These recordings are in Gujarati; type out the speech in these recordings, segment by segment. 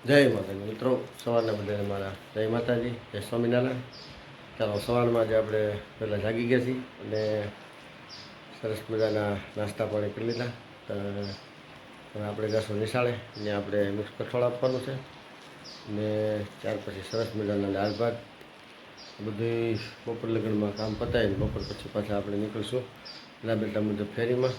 જય માતાજી મિત્રો, સવારના બધાને મારા જય માતાજી, જય સ્વામિનારાયણ. ચાલો સવારમાં જ આપણે પહેલાં જાગી ગયા છીએ અને સરસ મજાના નાસ્તા પાણી કરી લીધા. તો હવે આપણે જઈશું નિશાળે ને આપણે મિક્સ કઠોળ આપવાનું છે ને ત્યાર પછી સરસ મજાના દાળ ભાત બધી બપોર લગ્નમાં કામ પતાવીને બપોર પછી પાછા આપણે નીકળીશું રાબેતા મુજબ ફેરીમાં.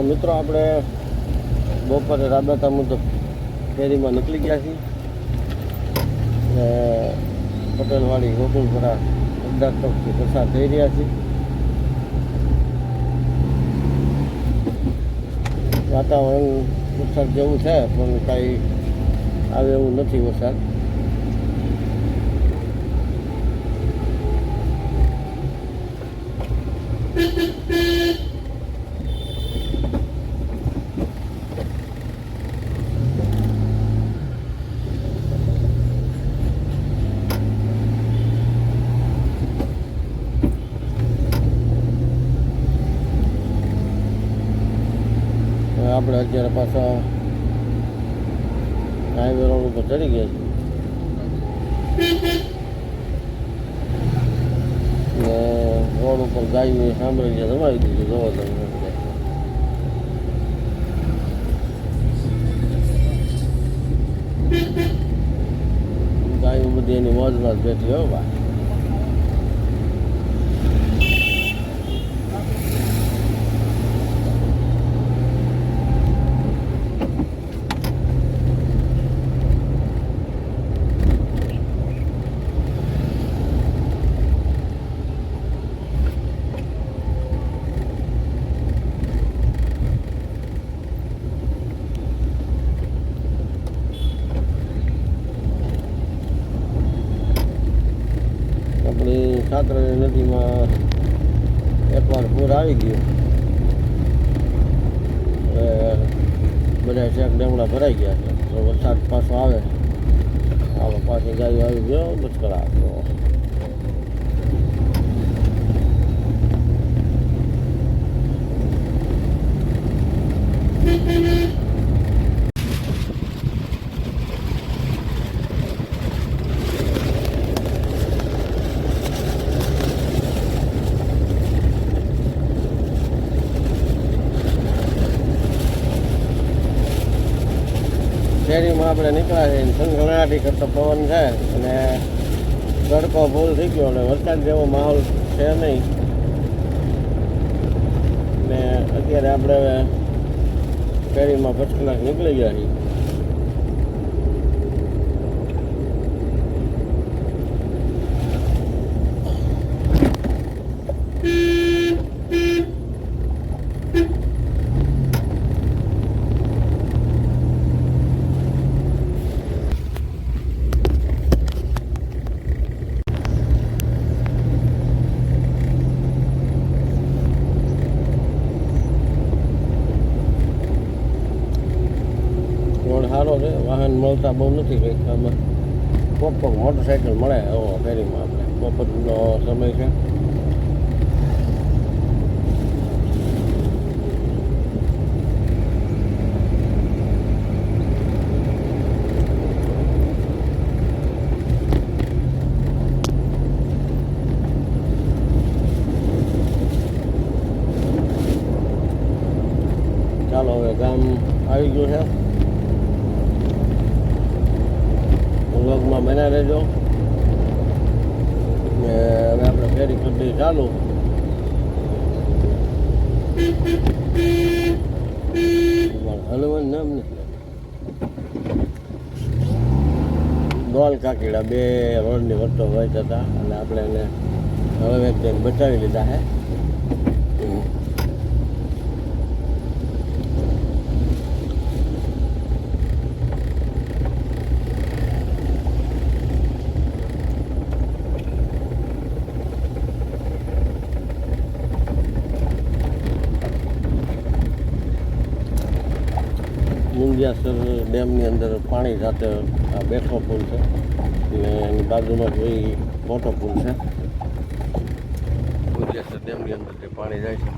મિત્રો આપણે બપોરે રાબેતા મુજબ ફેરીમાં નીકળી ગયા છીએ ને પટેલવાડી ગોકુલપુરા અમદાવાદ તરફથી પસાર થઈ રહ્યા છીએ. વાતાવરણ વરસાદ જેવું છે પણ કાંઈ આવે એવું નથી વરસાદ. આપણે અત્યારે પાછા હાઈવે રોડ ઉપર ચડી ગયા છીએ ને રોડ ઉપર ગાયું સાંભળી ગયા જમાવી દીધું. જોવો તમે ગાયું બધી એની મોજમાં જ બેઠી હો ભાઈ. સાતરાની નદીમાં એકવાર પૂર આવી ગયું. હવે બધા શેક ડેમડા ભરાઈ ગયા છે. તો વરસાદ પાછો આવે પાછી ગાયો આવી ગયો બચકડા. તો શેરીમાં આપણે નીકળ્યા છીએ. સંઘણાટી કરતો પવન છે અને તડકો ફૂલ થઈ ગયો અને વરસાદ જેવો માહોલ છે નહીં. ને અત્યારે આપણે શેરીમાં 5 કલાક નીકળી ગયા છીએ. સારો છે, વાહન મળતા બહુ નથી. કંઈક આમાં કોક મોટરસાઇકલ મળે એવો ફેરીમાં. આપણે બપોરનો સમય છે. ચાલો હવે ગામ આવી ગયું છે. વ્લોગમાં બના રહેજો. ને હવે આપણે ફેરી કરી દઈએ ચાલુ. હલવાનું નામ નથી. દોલ કાકીડા બે રોડની વચ્ચે હોય હતા અને આપણે એને હવે એક બચાવી લીધા છે. મુંજિયાસર ડેમની અંદર પાણી સાથે આ બેઠો પુલ છે અને એની બાજુમાં જોઈ મોટો પુલ છે. મુંજિયાસર ડેમની અંદર જે પાણી જાય છે